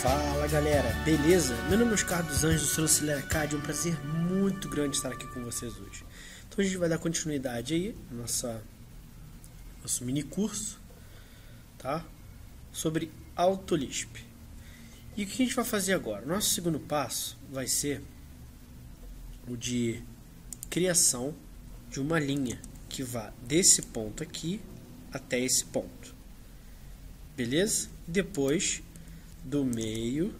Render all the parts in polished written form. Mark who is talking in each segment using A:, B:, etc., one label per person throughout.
A: Fala galera, beleza? Meu nome é Oscar dos Anjos do Selo Auxiliar Acad, é um prazer muito grande estar aqui com vocês hoje. Então a gente vai dar continuidade aí no nosso mini curso, tá? Sobre AutoLisp. E o que a gente vai fazer agora? Nosso segundo passo vai ser o de criação de uma linha que vá desse ponto aqui até esse ponto, beleza? Depois do meio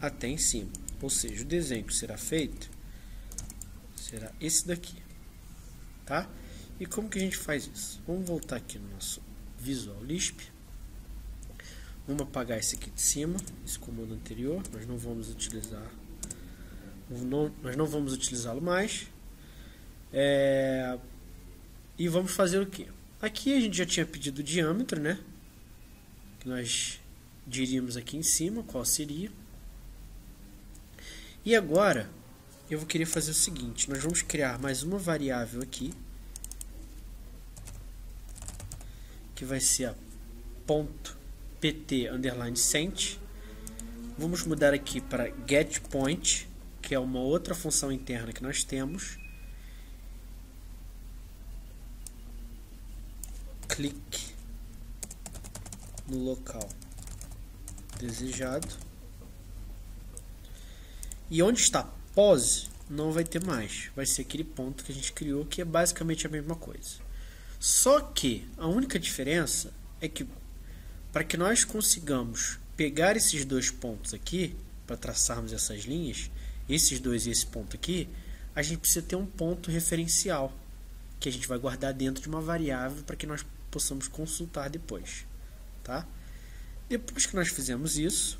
A: até em cima, ou seja, o desenho que será feito será esse daqui, tá? E como que a gente faz isso? Vamos voltar aqui no nosso Visual Lisp, vamos apagar esse aqui de cima, esse comando anterior, nós não vamos utilizar, nós não vamos utilizá-lo mais, e vamos fazer o que? Aqui a gente já tinha pedido o diâmetro, né? Que nós diríamos aqui em cima qual seria. E agora eu vou querer fazer o seguinte: nós vamos criar mais uma variável aqui, que vai ser a .pt_cent. Vamos mudar aqui para getPoint, que é uma outra função interna que nós temos. Clique no local desejado, e onde está pose não vai ter mais, vai ser aquele ponto que a gente criou, que é basicamente a mesma coisa, só que a única diferença é que para que nós consigamos pegar esses dois pontos aqui, para traçarmos essas linhas, esses dois e esse ponto aqui, a gente precisa ter um ponto referencial que a gente vai guardar dentro de uma variável para que nós possamos consultar depois, tá? Depois que nós fizemos isso,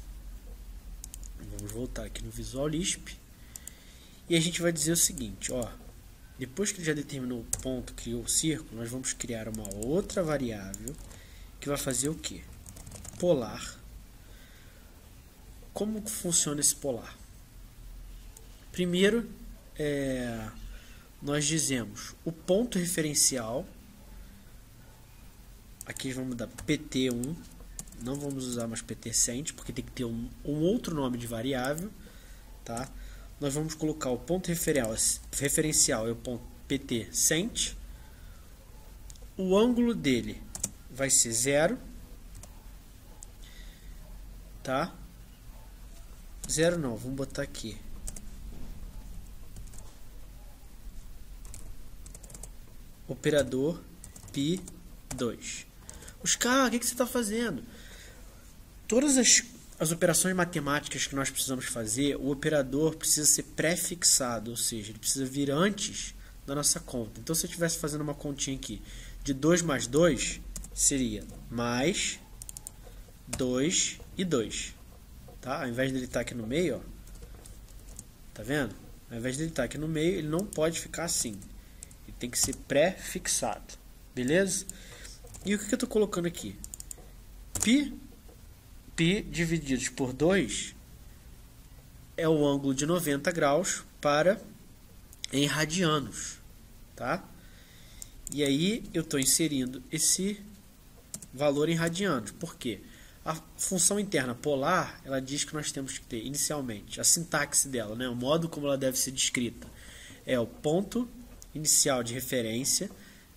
A: vamos voltar aqui no Visual Lisp e a gente vai dizer o seguinte, ó, depois que ele já determinou o ponto, criou o círculo, nós vamos criar uma outra variável que vai fazer o que? Polar. Como funciona esse polar? Primeiro, nós dizemos o ponto referencial, aqui vamos dar pt1, não vamos usar mais pt_cent, porque tem que ter um outro nome de variável, tá? Nós vamos colocar o ponto referencial é o ponto pt_cent, o ângulo dele vai ser 0, tá? 0 não, vamos botar aqui operador pi2. Oscar, o que você está fazendo? Todas as operações matemáticas que nós precisamos fazer, o operador precisa ser pré-fixado, ou seja, ele precisa vir antes da nossa conta. Então, se eu estivesse fazendo uma continha aqui de 2 mais 2, seria mais 2 e 2. Tá? Ao invés dele estar aqui no meio, ó, tá vendo? Ao invés dele estar aqui no meio, ele não pode ficar assim. Ele tem que ser pré-fixado. Beleza? E o que eu estou colocando aqui? Pi divididos por 2 é o ângulo de 90 graus em radianos, tá? E aí eu estou inserindo esse valor em radianos. Por quê? A função interna polar, ela diz que nós temos que ter inicialmente a sintaxe dela, né? O modo como ela deve ser descrita é o ponto inicial de referência,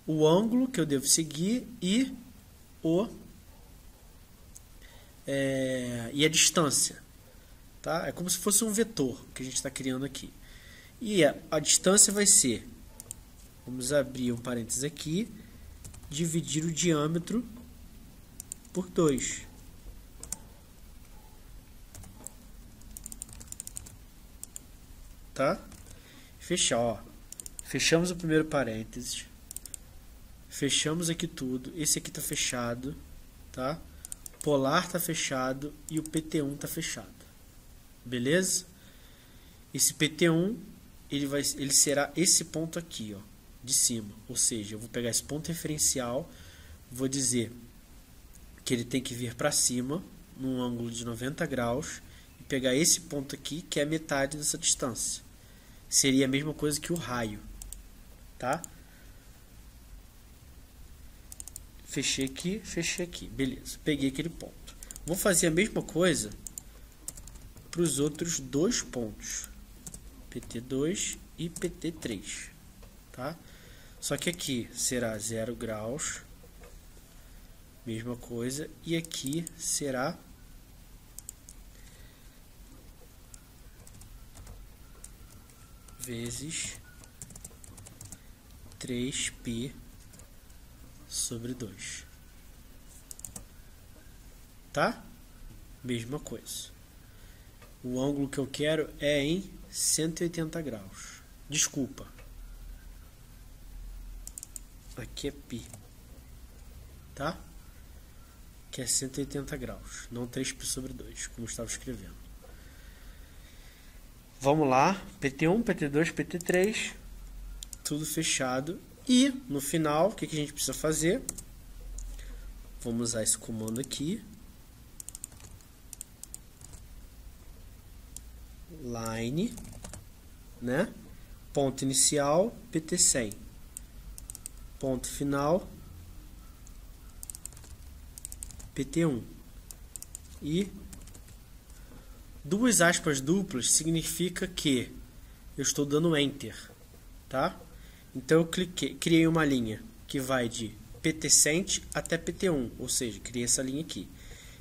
A: o ângulo que eu devo seguir e a distância, tá? É como se fosse um vetor que a gente está criando aqui. E a distância vai ser, vamos abrir um parênteses aqui, dividir o diâmetro por 2. Tá? Fechar, ó. Fechamos o primeiro parênteses. Fechamos aqui tudo. Esse aqui está fechado, tá? Polar está fechado e o pt1 está fechado. Beleza? Esse pt1 ele será esse ponto aqui, ó, de cima. Ou seja, eu vou pegar esse ponto referencial, vou dizer que ele tem que vir para cima num ângulo de 90 graus e pegar esse ponto aqui, que é a metade dessa distância. Seria a mesma coisa que o raio, tá? Fechei aqui, beleza. Peguei aquele ponto. Vou fazer a mesma coisa para os outros dois pontos, PT2 e PT3, tá? Só que aqui será 0 graus, mesma coisa, e aqui será vezes 3π sobre 2, tá? Mesma coisa. O ângulo que eu quero é em 180 graus. Desculpa. Aqui é π, tá? Que é 180 graus, não 3π sobre 2, como eu estava escrevendo. Vamos lá, PT1, PT2, PT3, tudo fechado. E no final, o que a gente precisa fazer? Vamos usar esse comando aqui. Line, né? Ponto inicial, PT100. Ponto final, PT1. E duas aspas duplas significa que eu estou dando Enter, tá? Então eu criei uma linha que vai de PT100 até PT1, ou seja, criei essa linha aqui.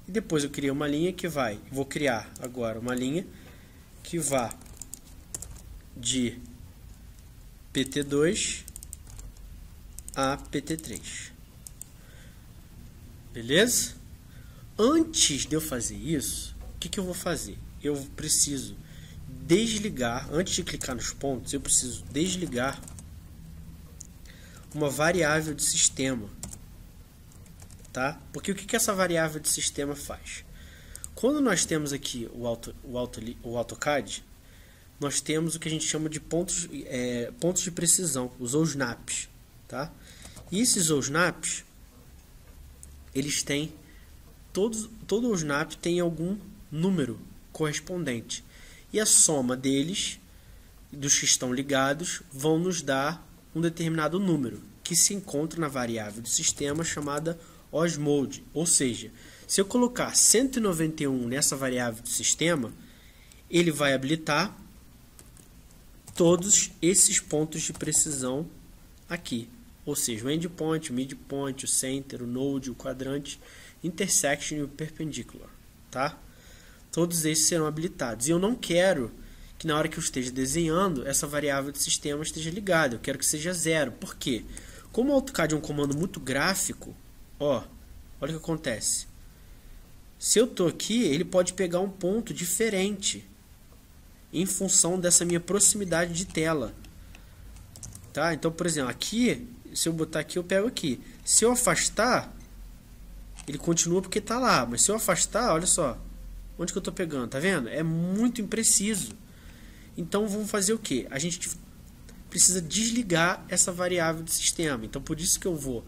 A: E depois eu criei uma linha que vou criar agora uma linha que vá de PT2 a PT3. Beleza? Antes de eu fazer isso, o que eu vou fazer? Eu preciso desligar, antes de clicar nos pontos, eu preciso desligar uma variável de sistema, tá? Porque o que essa variável de sistema faz? Quando nós temos aqui o AutoCAD, nós temos o que a gente chama de pontos de precisão, os OSNAPs, tá? E esses OSNAPs, eles têm todo OSNAP tem algum número correspondente. E a soma deles, dos que estão ligados, vão nos dar um determinado número, que se encontra na variável de sistema chamada OSMode. Ou seja, se eu colocar 191 nessa variável de sistema, ele vai habilitar todos esses pontos de precisão aqui. Ou seja, o endpoint, o midpoint, o center, o node, o quadrante, intersection e o perpendicular, tá? Todos esses serão habilitados. E eu não quero que na hora que eu esteja desenhando, essa variável de sistema esteja ligada. Eu quero que seja 0. Por quê? Como o AutoCAD é um comando muito gráfico, olha o que acontece. Se eu estou aqui, ele pode pegar um ponto diferente em função dessa minha proximidade de tela. Tá? Então, por exemplo, aqui, se eu botar aqui, eu pego aqui. Se eu afastar, ele continua porque está lá. Mas se eu afastar, olha só, onde que eu estou pegando? Tá vendo? É muito impreciso. Então, vamos fazer o quê? A gente precisa desligar essa variável de sistema. Então, por isso que eu vou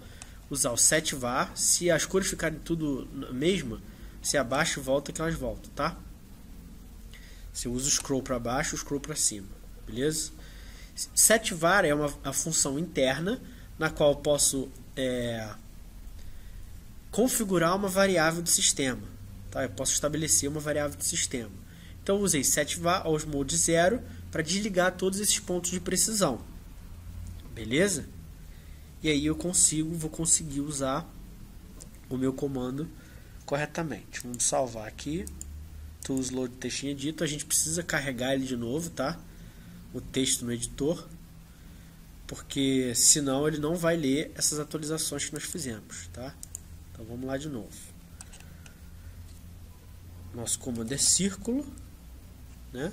A: usar o setVar. Se as cores ficarem tudo a mesma, se abaixo volta que elas voltam, tá? Se eu uso o scroll para baixo, o scroll para cima, beleza? SetVar é a função interna na qual eu posso configurar uma variável de sistema, tá? Eu posso estabelecer uma variável de sistema. Então eu usei setVar OSMode 0 para desligar todos esses pontos de precisão, beleza? E aí eu vou conseguir usar o meu comando corretamente. Vamos salvar aqui. Tools Load Textinho Edito. A gente precisa carregar ele de novo, tá? O texto no editor, porque senão ele não vai ler essas atualizações que nós fizemos, tá? Então vamos lá de novo. Nosso comando é círculo, né?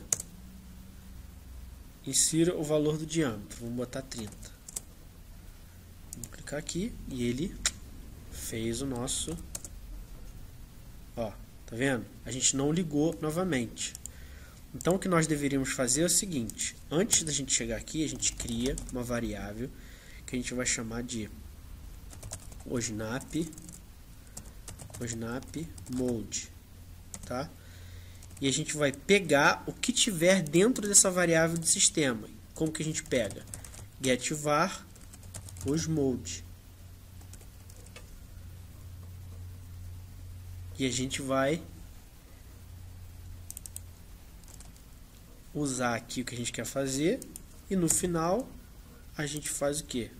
A: Insira o valor do diâmetro. Vamos botar 30. Vamos clicar aqui e ele fez o nosso. Ó, tá vendo? A gente não ligou novamente. Então o que nós deveríamos fazer é o seguinte: antes da gente chegar aqui, a gente cria uma variável que a gente vai chamar de OSNAP mode, tá? E a gente vai pegar o que tiver dentro dessa variável de sistema. Como que a gente pega? getVar OSMode. E a gente vai usar aqui o que a gente quer fazer e no final a gente faz o que?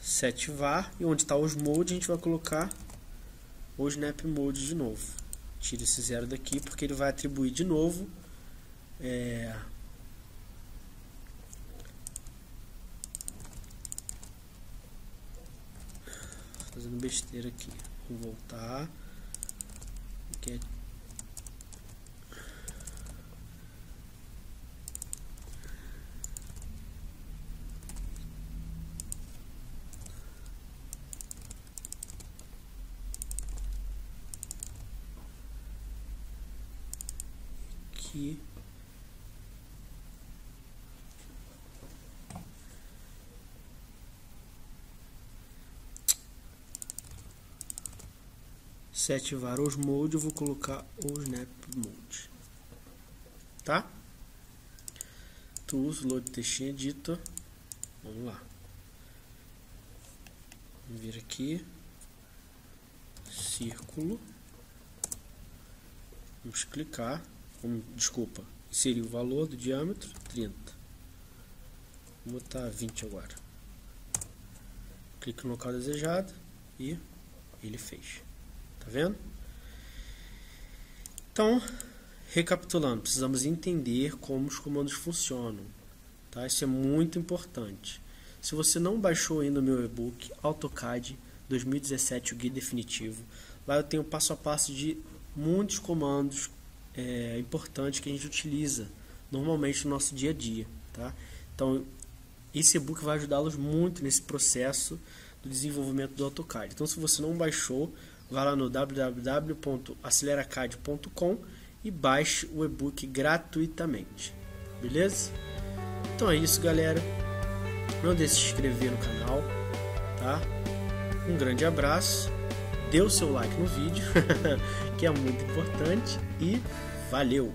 A: Set var, e onde está os mode a gente vai colocar o snap mode de novo. Tira esse 0 daqui porque ele vai atribuir de novo fazendo besteira aqui. Vou voltar aqui. Set var os mode, eu vou colocar o snap mode, tá? Tools, load textinho editor, vamos lá, vamos vir aqui, círculo, vamos clicar, desculpa, inserir o valor do diâmetro, 30, vou botar 20 agora, clique no local desejado e ele fez. Tá vendo? Então, recapitulando, precisamos entender como os comandos funcionam, tá? Isso é muito importante. Se você não baixou ainda o meu e-book AutoCAD 2017, o guia definitivo, lá eu tenho passo a passo de muitos comandos importantes que a gente utiliza normalmente no nosso dia a dia, tá? Então, esse e-book vai ajudá-los muito nesse processo do desenvolvimento do AutoCAD. Então, se você não baixou, vá lá no www.aceleracad.com e baixe o e-book gratuitamente, beleza? Então é isso, galera. Não deixe de se inscrever no canal, tá? Um grande abraço, dê o seu like no vídeo, que é muito importante, e valeu!